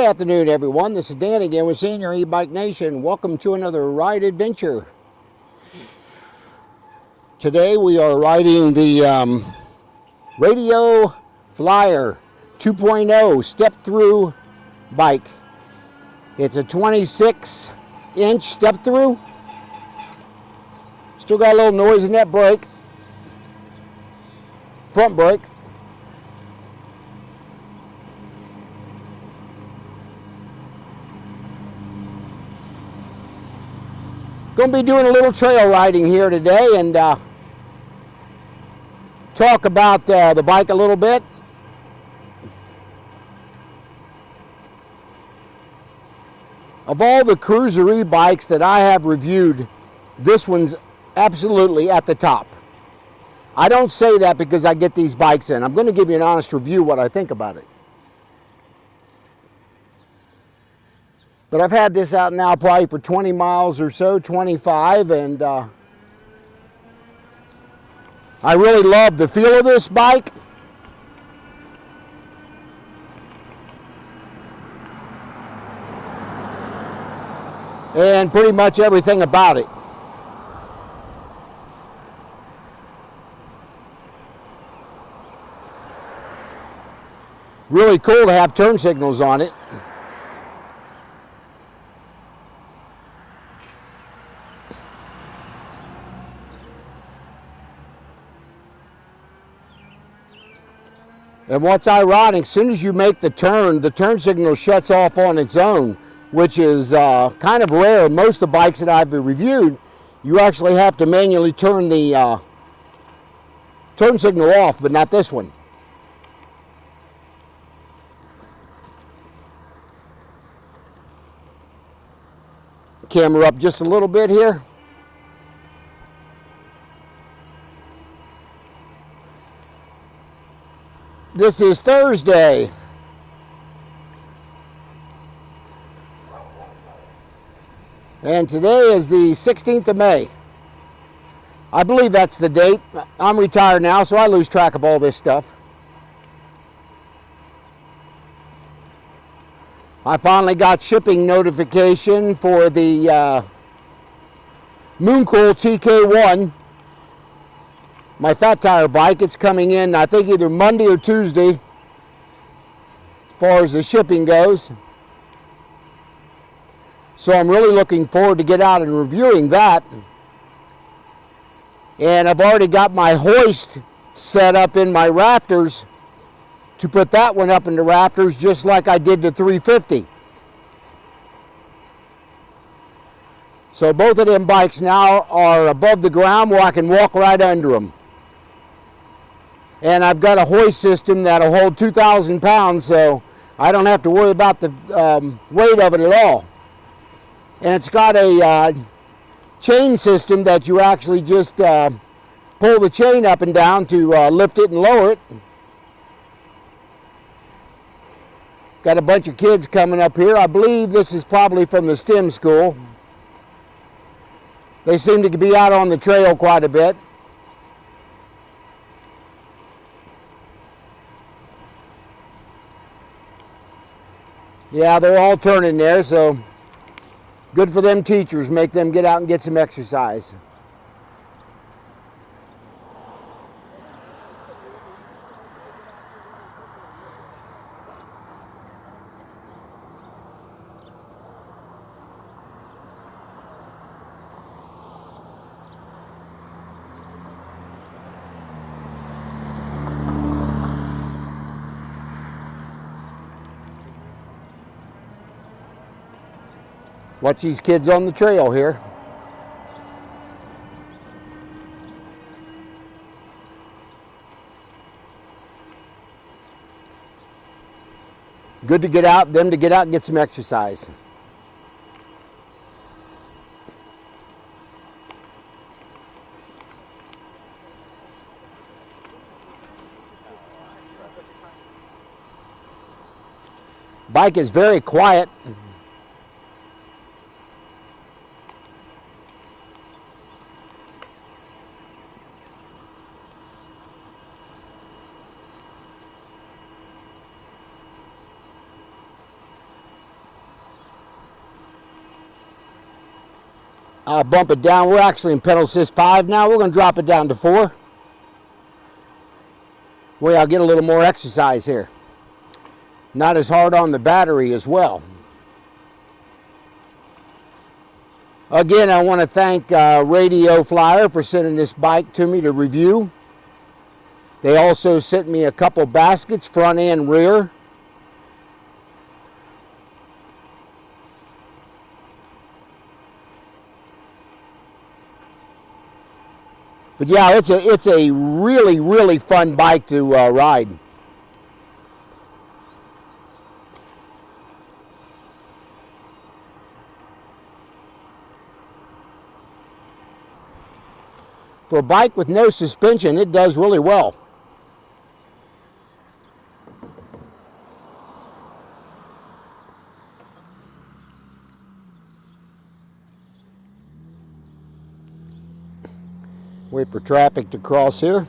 Good afternoon, everyone. This is Dan again with Senior E-Bike Nation. Welcome to another ride adventure. Today we are riding the Radio Flyer 2.0 step-through bike. It's a 26-inch step-through. Still got a little noise in that brake, front brake. Going to be doing a little trail riding here today and talk about the bike a little bit. Of all the cruiser e-bikes that I have reviewed, this one's absolutely at the top. I don't say that because I get these bikes in. I'm going to give you an honest review what I think about it. But I've had this out now probably for 20 miles or so, 25, and I really love the feel of this bike. And pretty much everything about it. Really cool to have turn signals on it. And what's ironic, as soon as you make the turn signal shuts off on its own, which is kind of rare. Most of the bikes that I've reviewed, you actually have to manually turn the turn signal off, but not this one. Camera up just a little bit here. This is Thursday. And today is the 16th of May. I believe that's the date. I'm retired now, so I lose track of all this stuff. I finally got shipping notification for the Mooncool TK1. My fat tire bike. It's coming in, I think, either Monday or Tuesday as far as the shipping goes. So I'm really looking forward to get out and reviewing that. And I've already got my hoist set up in my rafters to put that one up in the rafters just like I did the 350. So both of them bikes now are above the ground where I can walk right under them. And I've got a hoist system that'll hold 2,000 pounds, so I don't have to worry about the weight of it at all. And it's got a chain system that you actually just pull the chain up and down to lift it and lower it. Got a bunch of kids coming up here. I believe this is probably from the STEM school. They seem to be out on the trail quite a bit. Yeah, they're all turning there, so good for them teachers. Make them get out and get some exercise. Watch these kids on the trail here. Good to get out, them to get out and get some exercise. Bike is very quiet. I'll bump it down. We're actually in pedal assist 5 now. We're going to drop it down to 4. Way I'll get a little more exercise here. Not as hard on the battery as well. Again, I want to thank Radio Flyer for sending this bike to me to review. They also sent me a couple baskets, front and rear. But yeah, it's a really, really fun bike to ride. For a bike with no suspension, it does really well. Wait for traffic to cross here.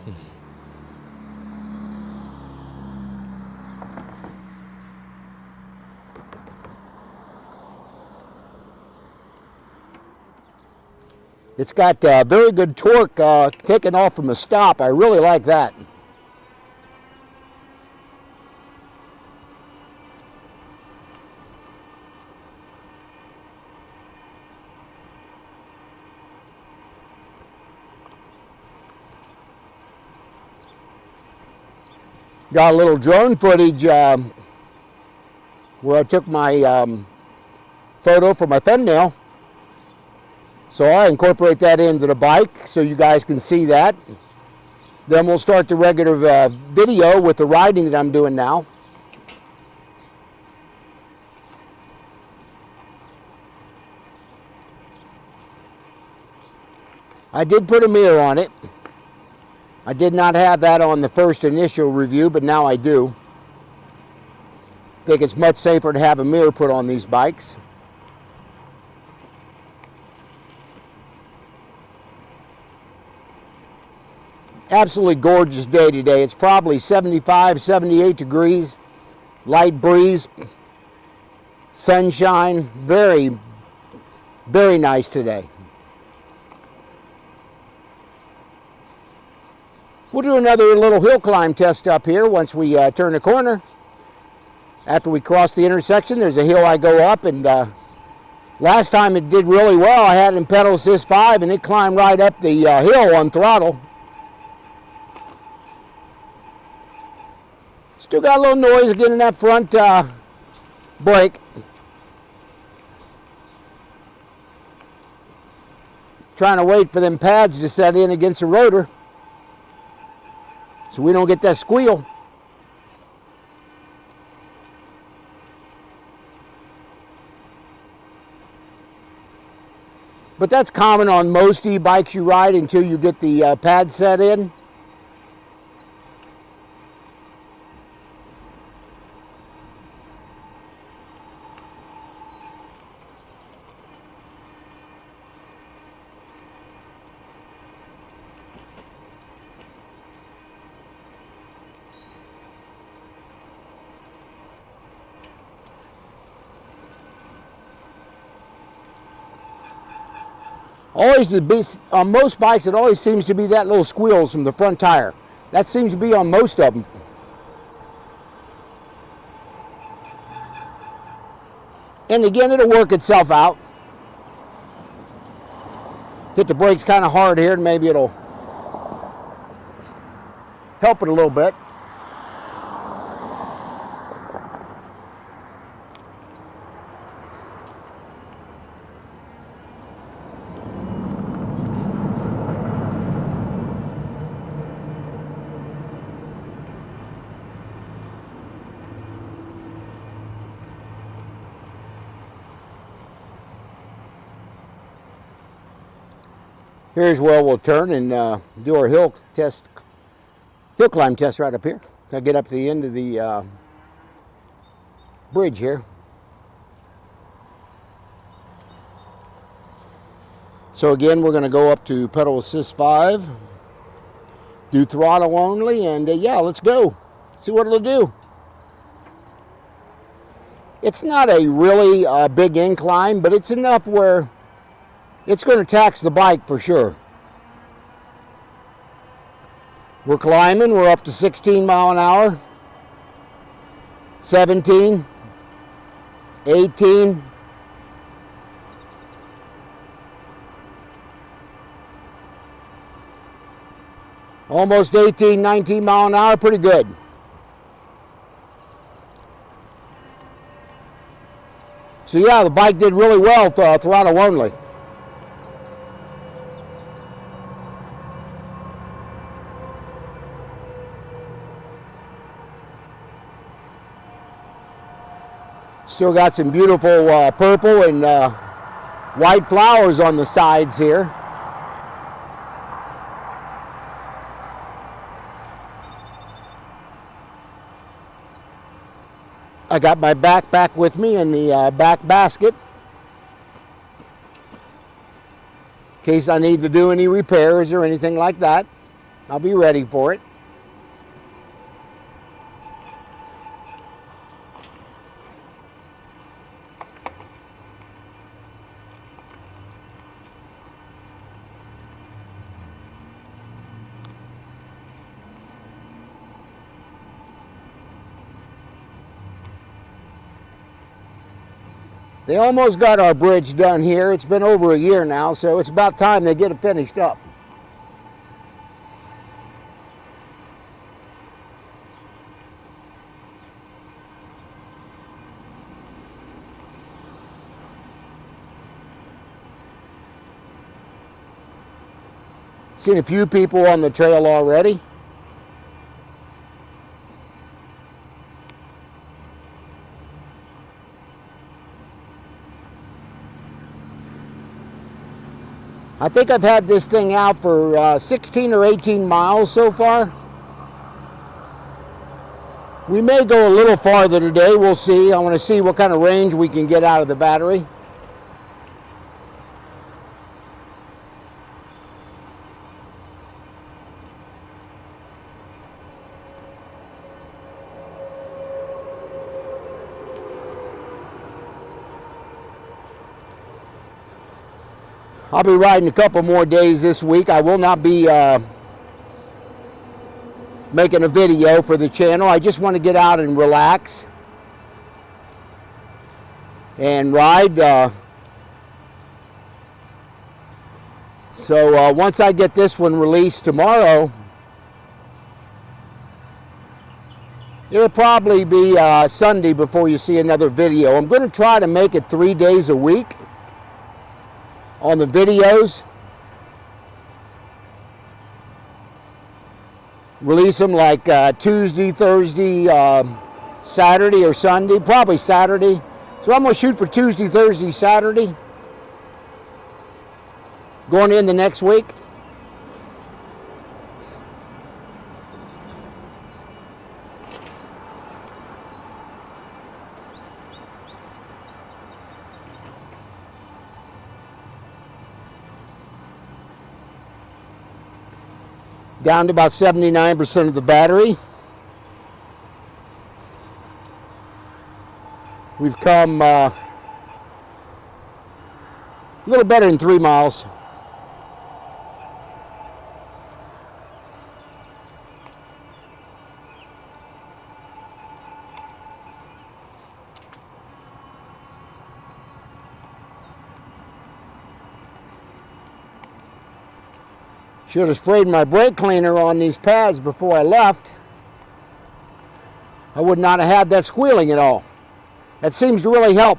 It's got very good torque taking off from a stop. I really like that. Got a little drone footage where I took my photo for my thumbnail. So I incorporate that into the bike so you guys can see that. Then we'll start the regular video with the riding that I'm doing now. I did put a mirror on it. I did not have that on the first initial review, but now I do. I think it's much safer to have a mirror put on these bikes. Absolutely gorgeous day today. It's probably 75, 78 degrees, light breeze, sunshine. Very, very nice today. We'll do another little hill climb test up here once we turn the corner. After we cross the intersection, there's a hill I go up, and last time it did really well. I had it in pedal assist 5, and it climbed right up the hill on throttle. Still got a little noise again in that front brake. Trying to wait for them pads to set in against the rotor so we don't get that squeal. But that's common on most e-bikes you ride until you get the pad set in. On most bikes, it always seems to be that little squeals from the front tire. That seems to be on most of them. And again, it'll work itself out. Hit the brakes kind of hard here, and maybe it'll help it a little bit. Here's where we'll turn and do our hill climb test right up here. I'll get up to the end of the bridge here. So again, we're going to go up to pedal assist 5, do throttle only, and yeah, let's go. See what it'll do. It's not a really big incline, but it's enough where it's going to tax the bike for sure. We're climbing, we're up to 16 mile an hour, 17, 18, almost 18, 19 mile an hour, pretty good. So yeah, the bike did really well throttle only. Still got some beautiful purple and white flowers on the sides here. I got my backpack with me in the back basket in case I need to do any repairs or anything like that. I'll be ready for it. They almost got our bridge done here. It's been over a year now, so it's about time they get it finished up. Seen a few people on the trail already. I think I've had this thing out for 16 or 18 miles so far. We may go a little farther today, we'll see. I want to see what kind of range we can get out of the battery. I'll be riding a couple more days this week. I will not be making a video for the channel. I just want to get out and relax and ride. So once I get this one released tomorrow, it'll probably be Sunday before you see another video. I'm going to try to make it 3 days a week on the videos. Release them like Tuesday, Thursday, Saturday or Sunday, probably Saturday. So I'm going to shoot for Tuesday, Thursday, Saturday, going in the next week. Down to about 79% of the battery. We've come a little better than 3 miles. Should have sprayed my brake cleaner on these pads before I left. I would not have had that squealing at all. That seems to really help.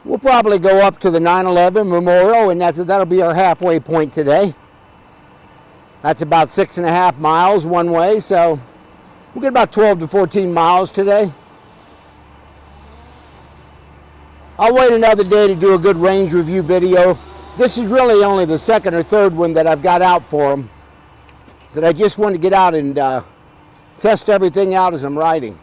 We'll probably go up to the 9/11 Memorial, and that'll be our halfway point today. That's about 6.5 miles one way, so we'll get about 12 to 14 miles today. I'll wait another day to do a good range review video. This is really only the second or third one that I've got out for them, that I just want to get out and test everything out as I'm riding.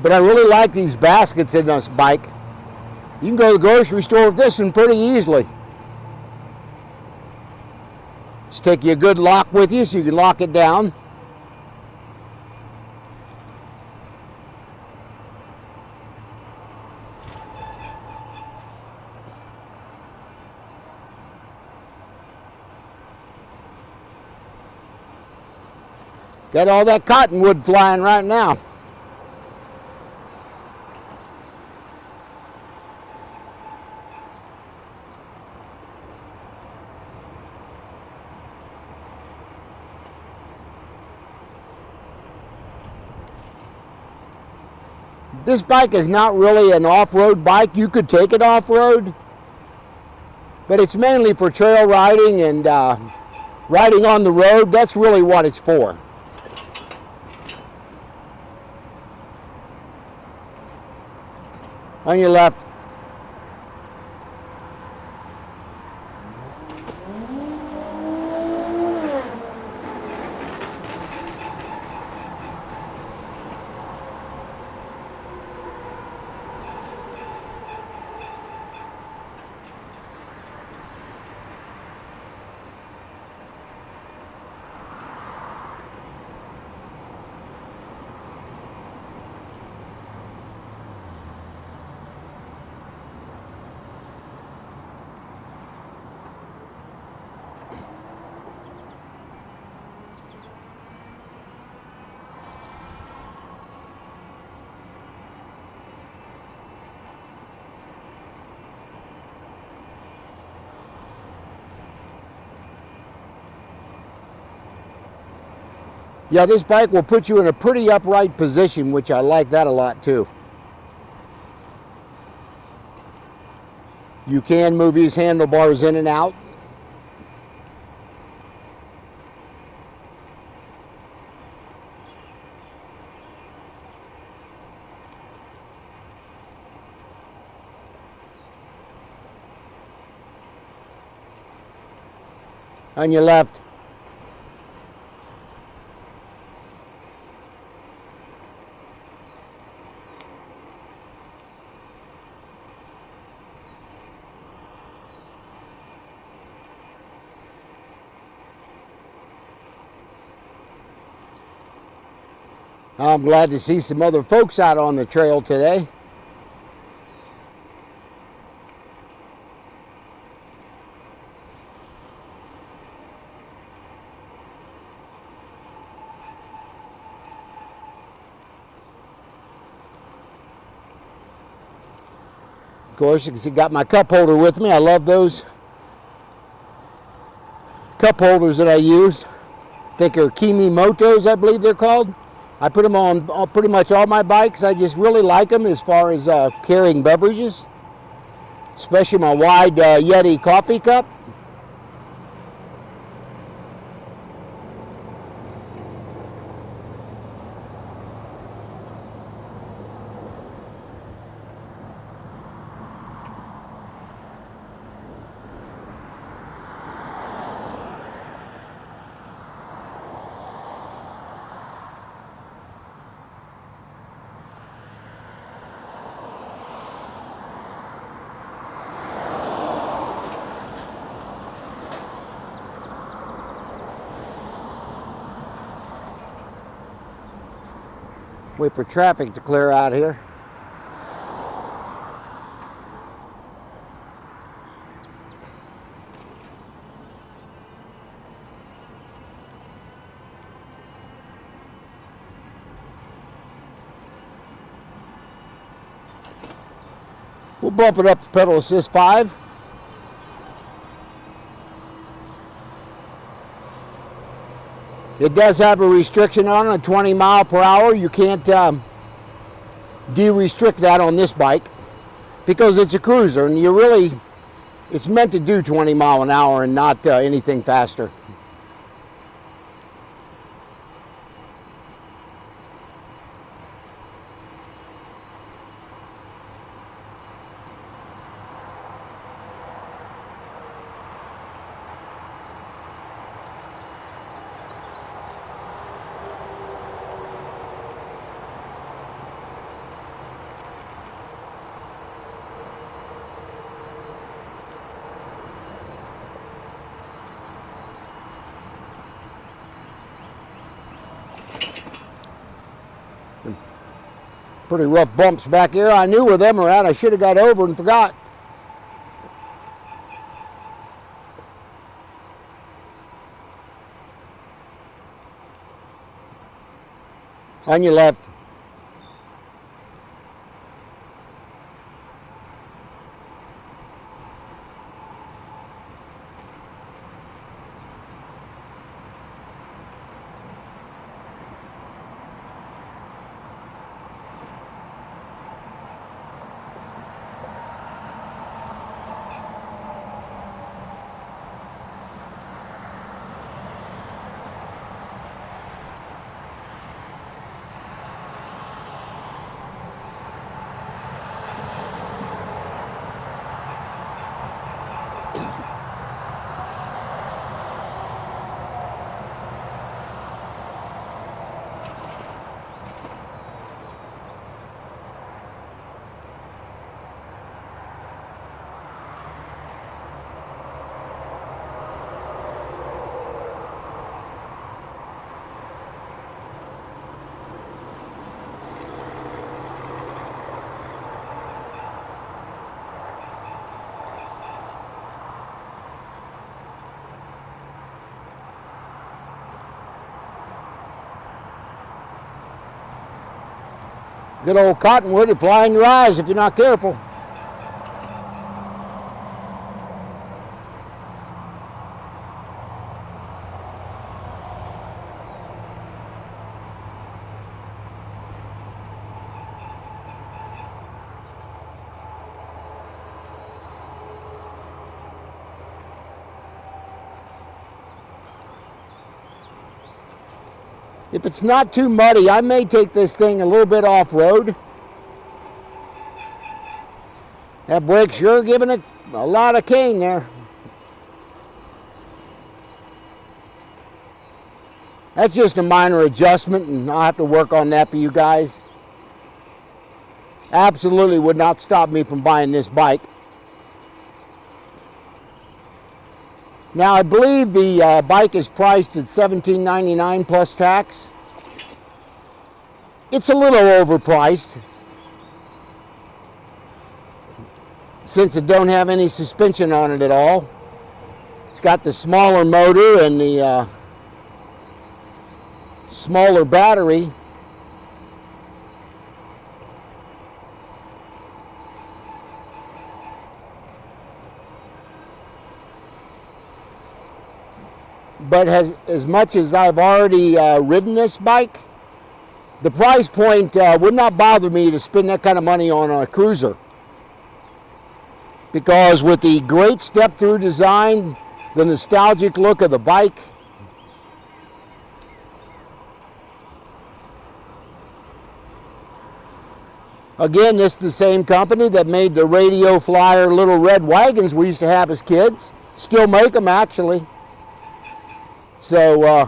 But I really like these baskets in this bike. You can go to the grocery store with this one pretty easily. Just take you a good lock with you so you can lock it down. Got all that cottonwood flying right now. This bike is not really an off-road bike. You could take it off-road, but it's mainly for trail riding and riding on the road. That's really what it's for. On your left. Yeah, this bike will put you in a pretty upright position, which I like that a lot too. You can move these handlebars in and out. On your left. I'm glad to see some other folks out on the trail today. Of course, you can see I got my cup holder with me. I love those cup holders that I use. I think they're Kimi Motos, I believe they're called. I put them on pretty much all my bikes. I just really like them as far as carrying beverages, especially my wide Yeti coffee cup. Wait for traffic to clear out here. We'll bump it up to pedal assist 5. It does have a restriction on it, 20 mile per hour. You can't de-restrict that on this bike. because it's a cruiser, and it's meant to do 20 mile an hour and not anything faster. Pretty rough bumps back here. I knew where them were at. I should have got over and forgot. On your left. Good old cottonwood would fly in your eyes if you're not careful. If it's not too muddy, I may take this thing a little bit off-road. That brake sure giving it a lot of cane there. That's just a minor adjustment, and I'll have to work on that for you guys. Absolutely would not stop me from buying this bike. Now, I believe the bike is priced at $17.99 plus tax. It's a little overpriced since it don't have any suspension on it at all. It's got the smaller motor and the smaller battery. But as much as I've already ridden this bike, the price point would not bother me to spend that kind of money on a cruiser. Because with the great step-through design, the nostalgic look of the bike, again, this is the same company that made the Radio Flyer little red wagons we used to have as kids. Still make them, actually. So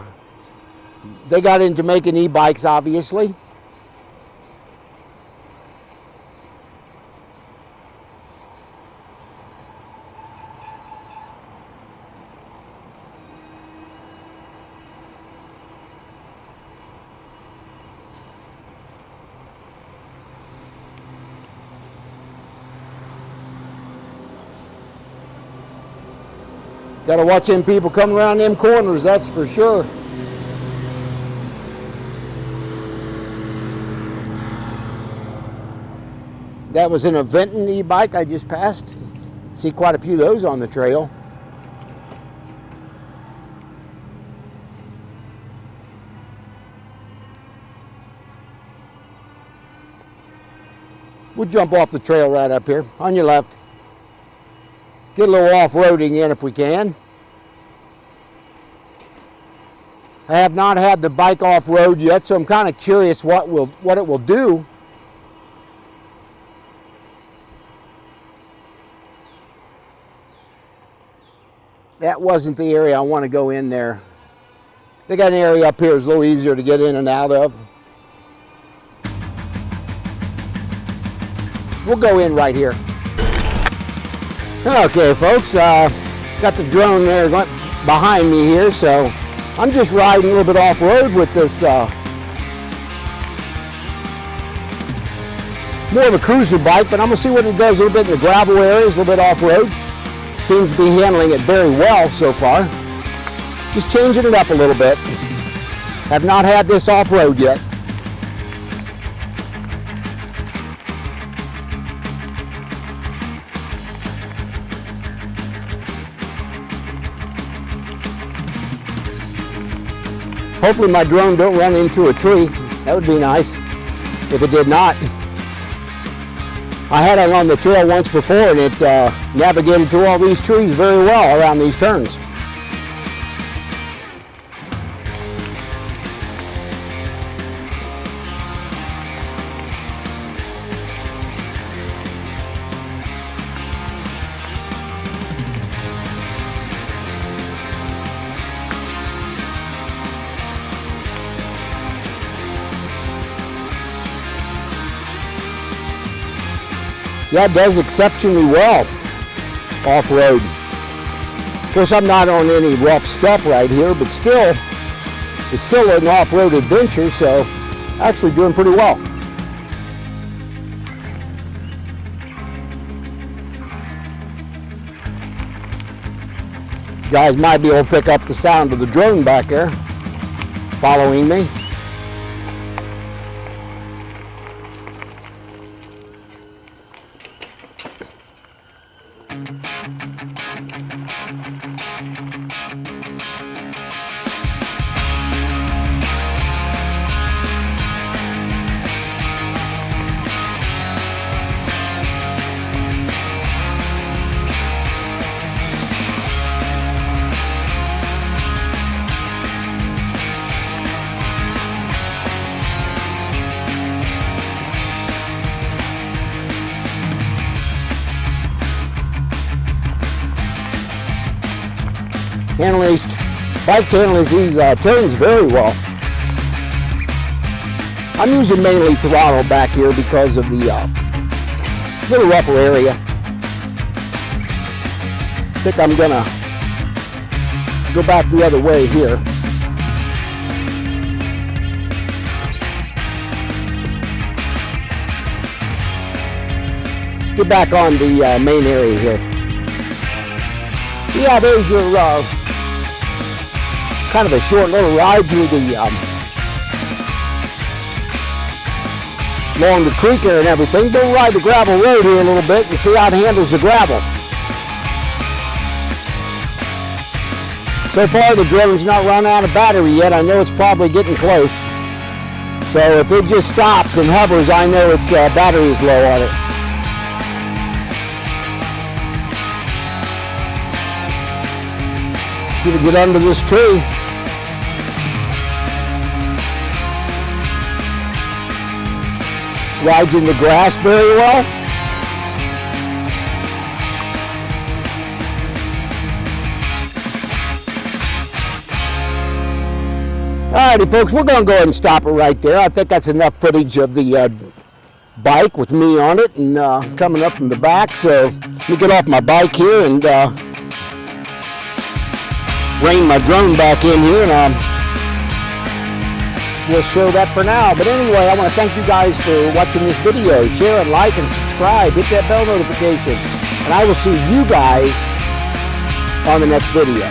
they got into making e-bikes, obviously. Got to watch them people coming around them corners, that's for sure. That was an Aventon e-bike I just passed. See quite a few of those on the trail. We'll jump off the trail right up here on your left. Get a little off-roading in if we can. I have not had the bike off-road yet, so I'm kind of curious what it will do. That wasn't the area I want to go in there. They got an area up here that's a little easier to get in and out of. We'll go in right here. Okay, folks, got the drone there behind me here, so I'm just riding a little bit off-road with this, more of a cruiser bike, but I'm gonna see what it does a little bit in the gravel areas, a little bit off-road. Seems to be handling it very well so far. Just changing it up a little bit. Have not had this off-road yet. Hopefully my drone don't run into a tree. That would be nice if it did not. I had it on the trail once before and it navigated through all these trees very well around these turns. Yeah, it does exceptionally well off-road. Of course, I'm not on any rough stuff right here, but still, it's still an off-road adventure, so actually doing pretty well. You guys might be able to pick up the sound of the drone back there following me. Bike's handling these turns very well. I'm using mainly throttle back here because of the little rougher area. I think I'm gonna go back the other way here. Get back on the main area here. Yeah, there's your kind of a short little ride through the along the creek here and everything. Go ride the gravel road here a little bit and see how it handles the gravel. So far the drone's not run out of battery yet. I know it's probably getting close. So if it just stops and hovers, I know its battery is low on it. See if we get under this tree. Rides in the grass very well. Alrighty folks, we're going to go ahead and stop it right there. I think that's enough footage of the bike with me on it and coming up from the back. So let me get off my bike here and rein my drone back in here and we'll show that for now. But anyway, I want to thank you guys for watching this video. Share and like and subscribe. Hit that bell notification. And I will see you guys on the next video.